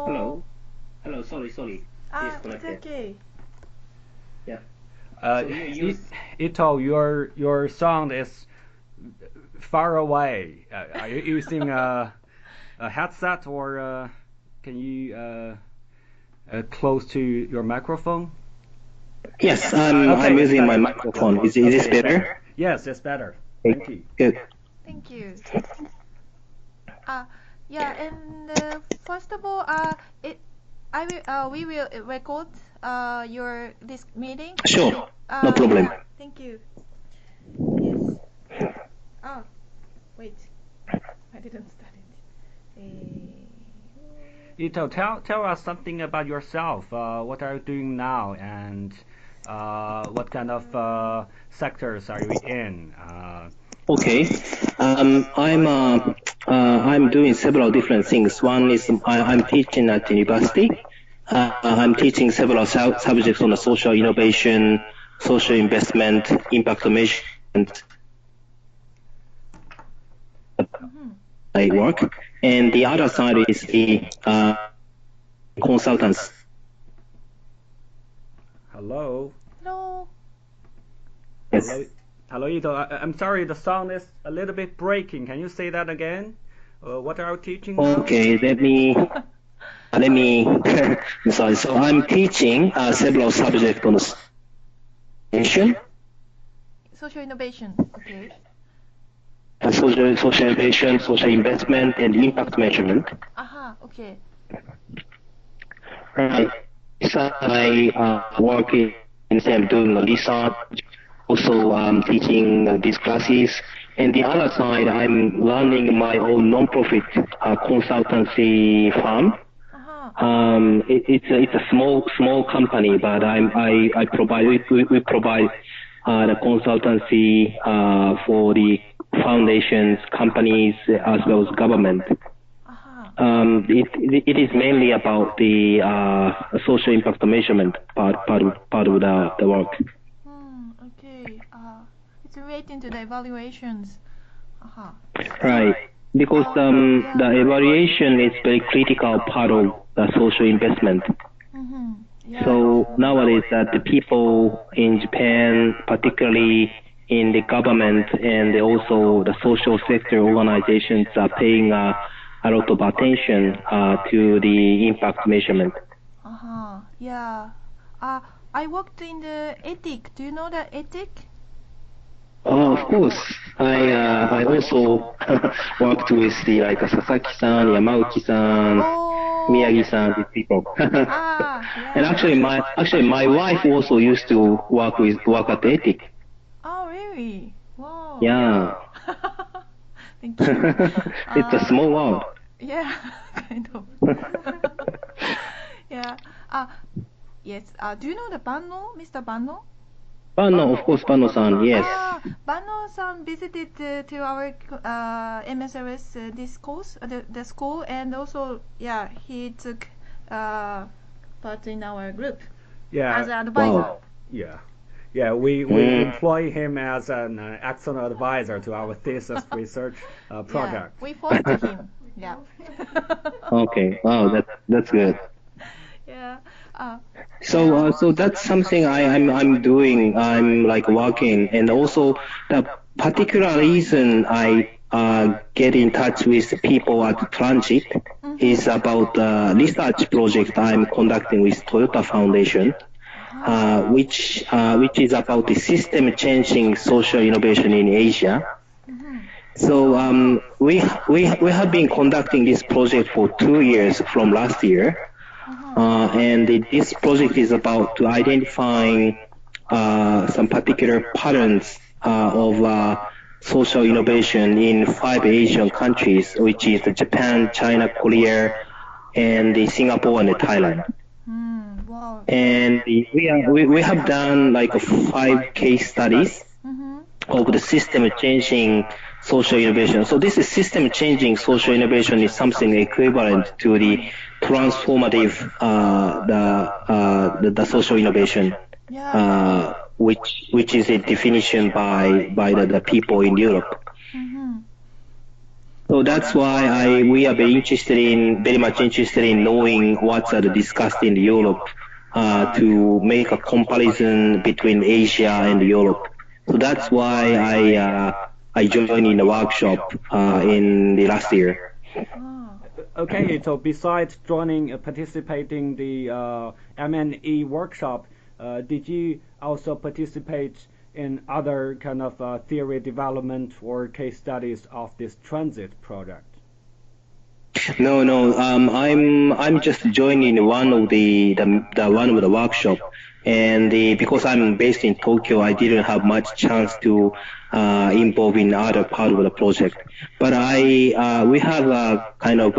Hello. Hello. Sorry. It's Disconnected. okay. Yeah. Uh, So you use. Ito, your sound is far away. Are you using a headset or can you close to your microphone? Yes, I'm It's using my better. microphone. Is this better? Yes, it's better. Okay, Thank you. good. Thank you. Yeah, and first of all, we will record this meeting. Sure. No problem. Yeah, thank you. Yes. Oh, wait. I didn't start it. Ito, tell us something about yourself. What are you doing now, and what kind of sectors are you in? Okay. I'm doing several different things. One is I'm teaching at university. I'm teaching several subjects on the social innovation, social investment, impact measurement. I work, and the other side is the consultants. Hello. Hello. Yes. Hello, Ito. I'm sorry, the sound is a little bit breaking. Can you say that again? What are you teaching now? Okay, let me. I'm sorry. So I'm teaching several subjects on social innovation. Okay. social innovation, social investment, and impact measurement. Aha. Okay. Right. So I work in I'm doing research, also teaching these classes. And the other side, I'm running my own non-profit consultancy firm. It's a small company, but I provide we provide the consultancy for the foundations, companies, as well as government. It is mainly about the social impact measurement part of the work. Okay. It's relating to the evaluations. Right. Because the evaluation is very critical part of the social investment. So nowadays that the people in Japan, particularly in the government and also the social sector organizations, are paying a lot of attention to the impact measurement. Yeah. I worked in the ethic. Do you know the ethic? Oh, of course. I also worked with the like Sasaki-san, Yamauchi-san, Miyagi-san, these people. And actually my wife also used to work at ethic. Oh, really? Wow. Yeah. Thank you. It's a small world. Yeah, kind of. Yeah. Yes. Do you know the Banno, Mr. Banno? Banno, of course, Banno-san, yes. Banno-san visited to our MSRS this course, the school, and also, yeah, he took part in our group as an advisor. Wow. Yeah, we employ him as an external advisor to our thesis research project. Yeah, we forced him. Yeah. Okay. Wow, that's good. Yeah. So that's something I'm doing. I'm like working, and also the particular reason I get in touch with people at Transit is about the research project I'm conducting with Toyota Foundation, which is about the system changing social innovation in Asia. So we have been conducting this project for 2 years from last year. And this project is about to identifying some particular patterns of social innovation in 5 Asian countries, which is Japan, China, Korea, and Singapore and Thailand. Wow. And we have done like 5 case studies of the system changing social innovation. So this is system changing social innovation is something equivalent to the transformative the social innovation, which is a definition by the people in Europe. So that's why we are very much interested in knowing what's discussed in Europe to make a comparison between Asia and Europe. So that's why I joined in the workshop in the last year. Oh. Okay, so besides joining, participating the M&E workshop, did you also participate in other kind of theory development or case studies of this transit project? No, no. I'm just joining one of the one of the workshop, and because I'm based in Tokyo, I didn't have much chance to involve in other part of the project. But we have a kind of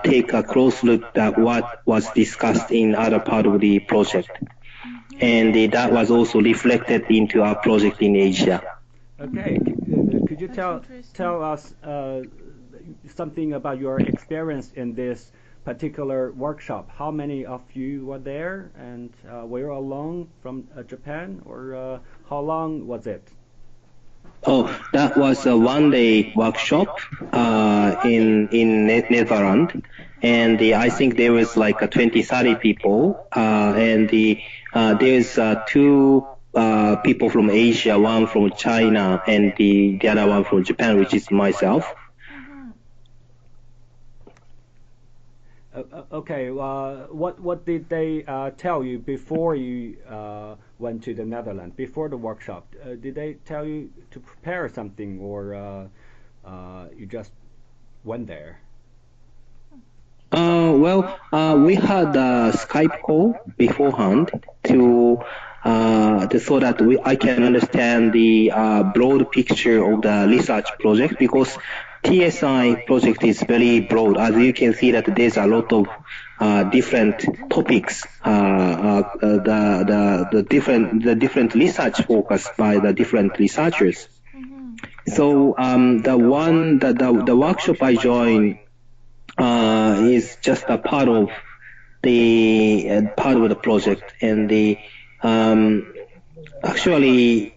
take a close look at what was discussed in other part of the project, and that was also reflected into our project in Asia. Okay, could you tell us something about your experience in this particular workshop? How many of you were there, and were you alone from Japan, or how long was it? Oh, that was a 1 day workshop in Netherlands, and I think there was like 20-30 people, and there's two people from Asia, one from China, and the other one from Japan, which is myself. Okay, what did they tell you before you went to the Netherlands, before the workshop? Did they tell you to prepare something, or you just went there? Well, we had a Skype call beforehand to so that I can understand the broad picture of the research project, because TSI project is very broad. As you can see that there's a lot of different topics, the different research focus by the different researchers. So the workshop I joined is just a part of the project, and actually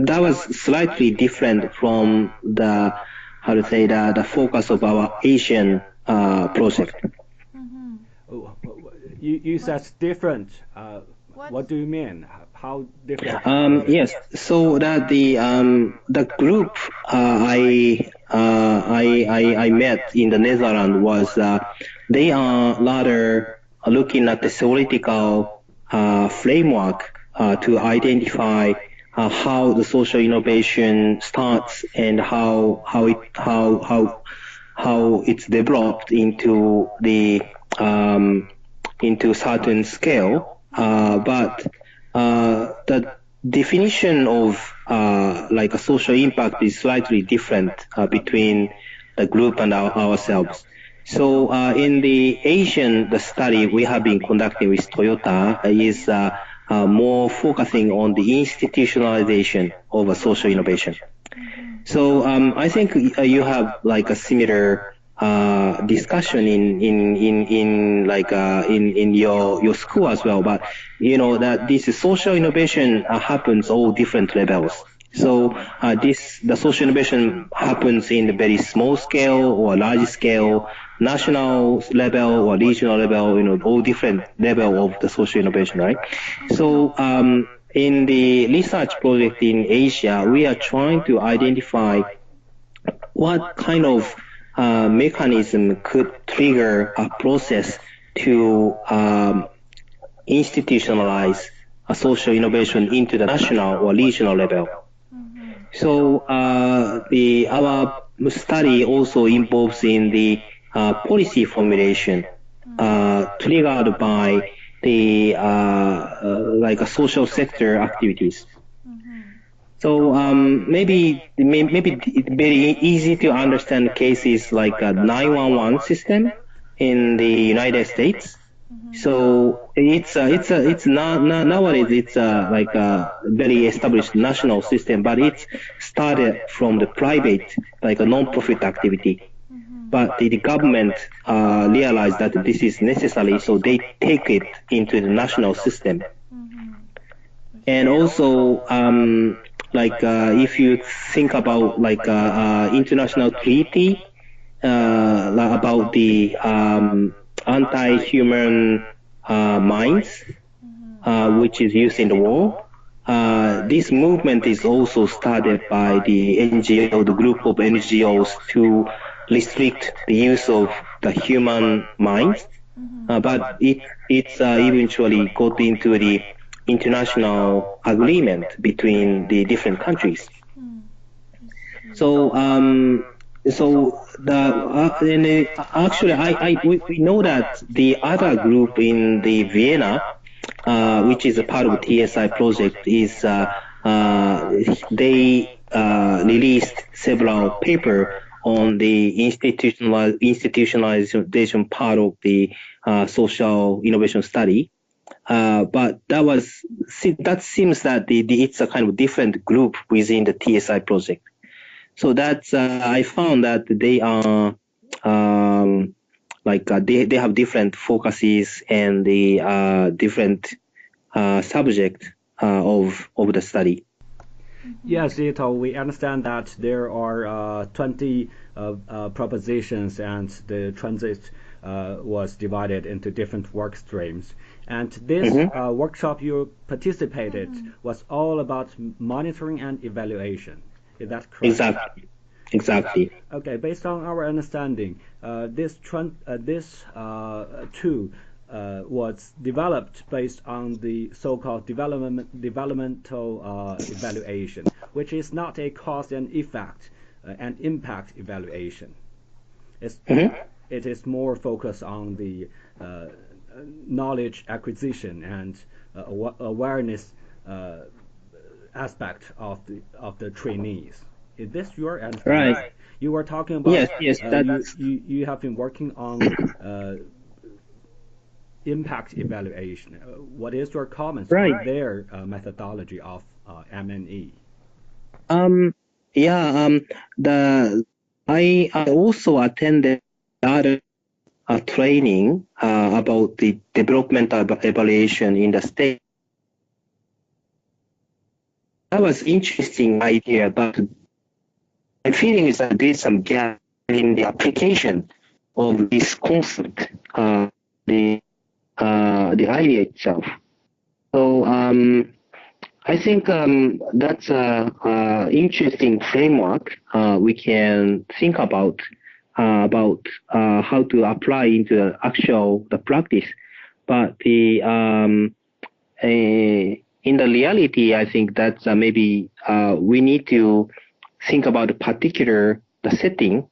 that was slightly different from the focus of our Asian project. You said different. What do you mean? How different? Yes. So that the group I met in the Netherlands was they are rather looking at the theoretical framework to identify how the social innovation starts and how it's developed into the into certain scale, but the definition of like a social impact is slightly different between the group and ourselves. So in the study we have been conducting with Toyota is more focusing on the institutionalization of a social innovation. So I think you have like a similar discussion in your school as well, but you know that this social innovation happens all different levels. So the social innovation happens in a very small scale or large scale, national level or regional level, you know, all different level of the social innovation, right? So in the research project in Asia, we are trying to identify what kind of mechanism could trigger a process to institutionalize a social innovation into the national or regional level. So our study also involves in the policy formulation triggered by the like a social sector activities. So maybe very easy to understand cases like a 911 system in the United States. So it's not nowadays it's like a very established national system, but it's started from the private, like a non-profit activity. But the government realized that this is necessary, so they take it into the national system. And also if you think about international treaty about the anti-human mines, which is used in the war. This movement is also started by the NGO, the group of NGOs, to restrict the use of the human mines. But it's eventually got into the international agreement between the different countries. So actually we know that the other group in the Vienna, which is a part of the TSI project, is they released several papers on the institutionalization part of the social innovation study. But that seems that it's a kind of different group within the TSI project. So that's I found that they are they have different focuses and the different subject of the study. Yes, Ito, we understand that there are 20 propositions and the transit was divided into different work streams. And this workshop you participated was all about monitoring and evaluation. Is that correct? Exactly. Okay, based on our understanding, this tool was developed based on the so-called developmental evaluation, which is not a cause and effect and impact evaluation. It is more focused on the knowledge acquisition and awareness aspect of the trainees. Is this your understanding? Right. You were talking about yes. You have been working on impact evaluation. What is your comments on their methodology of M&E? I also attended other training about the developmental evaluation in the state. That was interesting idea, but my feeling is that there is some gap in the application of this concept, the idea itself. So I think that's a interesting framework we can think about how to apply into the practice. But in the reality, I think that maybe we need to think about the setting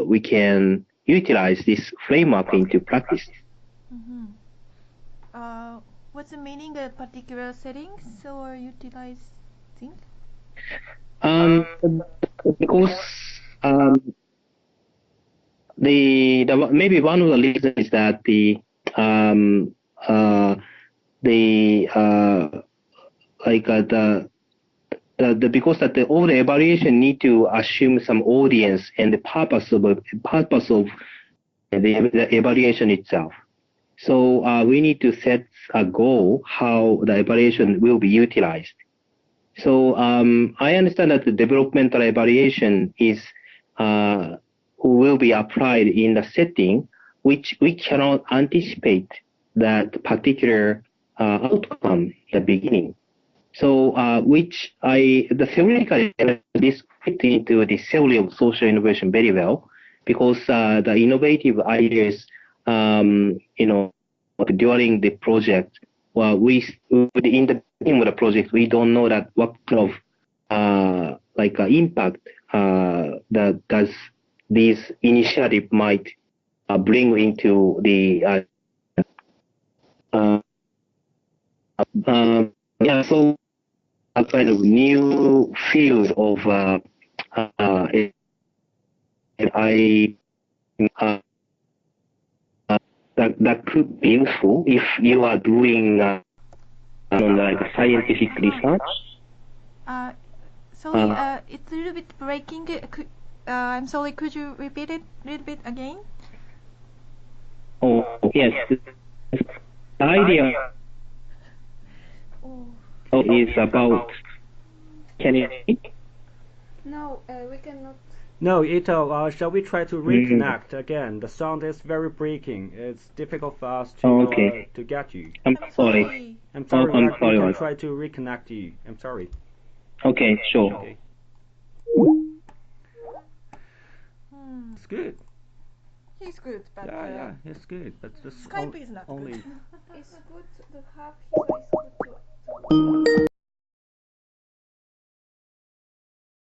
we can utilize this framework into practice. What's the meaning of particular settings or utilizing? Because maybe one of the reasons is that because that all the evaluation need to assume some audience and the purpose of the evaluation itself. So we need to set a goal how the evaluation will be utilized. So I understand that the developmental evaluation is will be applied in the setting which we cannot anticipate that particular outcome at the beginning. So the theoretically this fit into the theory of social innovation very well, because the innovative ideas during the project, in the beginning of the project, we don't know that what kind of impact that does this initiative might bring into the so a kind of new field of that could be useful if you are doing scientific research. Sorry, it's a little bit breaking. I'm sorry, could you repeat it a little bit again? Oh, yes. The idea is about Can you hear me? No, we cannot. No, Ito, shall we try to reconnect again? The sound is very breaking. It's difficult for us Okay. to get you. I'm sorry. I'm sorry, I'm we sorry. can try to reconnect you. I'm sorry. Okay, sure. Okay. It's good. He's good, but Yeah, it's good. But just Skype is not only good. It's good to have his eyes good to